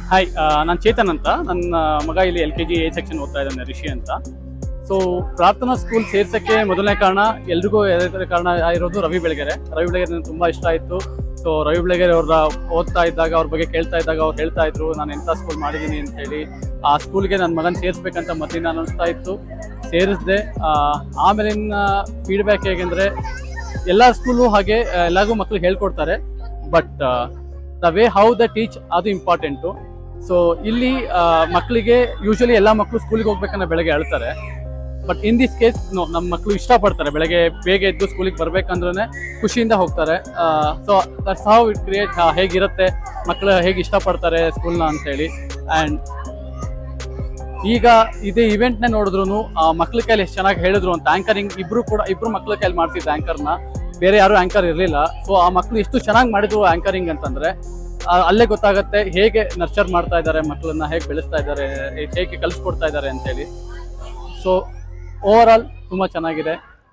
Hi, ನಾನು ಚೇತನ್ ಅಂತ. ನನ್ನ ಮಗ ಇಲ್ಲಿ LKG A ಸೆಕ್ಷನ್ ಓದ್ತಾ ಇದ್ದಾನೆ, ರಿಷಿ ಅಂತ. ಸೊ ಪ್ರಾರ್ಥನಾ ಸ್ಕೂಲ್ ಸೇರ್ಸಕ್ಕೆ ಮೊದಲನೇ ಕಾರಣ, ಎಲ್ರಿಗೂ ಕಾರಣ ಇರೋದು ರವಿ ಬೆಳಗೆರೆ. ರವಿ ಬೆಳಗೆರೆ ನನಗೆ ತುಂಬ ಇಷ್ಟ ಆಯಿತು. ಸೊ ರವಿ ಬೆಳಗೆರೆ ಅವ್ರ ಓದ್ತಾ ಇದ್ದಾಗ, ಅವ್ರ ಬಗ್ಗೆ ಕೇಳ್ತಾ ಇದ್ದಾಗ ಅವ್ರು ಹೇಳ್ತಾ ಇದ್ರು ನಾನು ಎಂಥ ಸ್ಕೂಲ್ ಮಾಡಿದ್ದೀನಿ ಅಂತ ಹೇಳಿ. ಆ ಸ್ಕೂಲ್ಗೆ ನನ್ನ ಮಗನ ಸೇರಿಸ್ಬೇಕಂತ ಮೊದಲಿನ ಅನಿಸ್ತಾ ಇತ್ತು, ಸೇರಿಸಿದೆ. ಆಮೇಲಿನ ಫೀಡ್ಬ್ಯಾಕ್ ಹೇಗೆಂದರೆ, ಎಲ್ಲ ಸ್ಕೂಲು ಹಾಗೆ ಎಲ್ಲರಿಗೂ ಮಕ್ಕಳು ಹೇಳ್ಕೊಡ್ತಾರೆ, but the way how the teach ಅದು ಇಂಪಾರ್ಟೆಂಟು. ಸೊ ಇಲ್ಲಿ ಮಕ್ಕಳಿಗೆ ಯೂಶಲಿ ಎಲ್ಲ ಮಕ್ಕಳು ಸ್ಕೂಲಿಗೆ ಹೋಗ್ಬೇಕನ್ನ ಬೆಳಗ್ಗೆ ಹೇಳ್ತಾರೆ, ಬಟ್ ಇನ್ ದಿಸ್ ಕೇಸ್ ನಮ್ಮ ಮಕ್ಕಳು ಇಷ್ಟಪಡ್ತಾರೆ. ಬೆಳಗ್ಗೆ ಬೇಗ ಎದ್ದು ಸ್ಕೂಲಿಗೆ ಬರ್ಬೇಕಂದ್ರೆ ಖುಷಿಯಿಂದ ಹೋಗ್ತಾರೆ. So that's how it create, ಹೇಗಿರುತ್ತೆ ಮಕ್ಕಳು ಹೇಗೆ ಇಷ್ಟಪಡ್ತಾರೆ ಸ್ಕೂಲ್ನ ಅಂತೇಳಿ. ಆ್ಯಂಡ್ ಈಗ ಇದೇ ಇವೆಂಟ್ನ ನೋಡಿದ್ರು ಮಕ್ಳ ಕೈಲಿ ಎಷ್ಟು ಚೆನ್ನಾಗಿ ಹೇಳಿದ್ರು ಅಂತ. ಆ್ಯಂಕರಿಂಗ್ ಇಬ್ರು ಮಕ್ಳ ಕೈಲಿ ಮಾಡ್ತಿದ್ದ ಆ್ಯಂಕರ್ನ, ಬೇರೆ ಯಾರು ಆ್ಯಂಕರ್ ಇರಲಿಲ್ಲ. ಸೊ ಆ ಮಕ್ಕಳು ಎಷ್ಟು ಚೆನ್ನಾಗಿ ಮಾಡಿದ್ರು ಆ್ಯಂಕರಿಂಗ್ ಅಂತಂದರೆ ಅಲ್ಲೇ ಗೊತ್ತಾಗುತ್ತೆ ಹೇಗೆ ನರ್ಚರ್ ಮಾಡ್ತಾ ಇದ್ದಾರೆ ಮಕ್ಕಳನ್ನ, ಹೇಗೆ ಬೆಳೆಸ್ತಾ ಇದ್ದಾರೆ, ಹೇಗೆ ಕಲಿಸ್ಕೊಡ್ತಾ ಇದ್ದಾರೆ ಅಂತೇಳಿ. ಸೊ ಓವರ್ ಆಲ್ ತುಂಬ ಚೆನ್ನಾಗಿದೆ.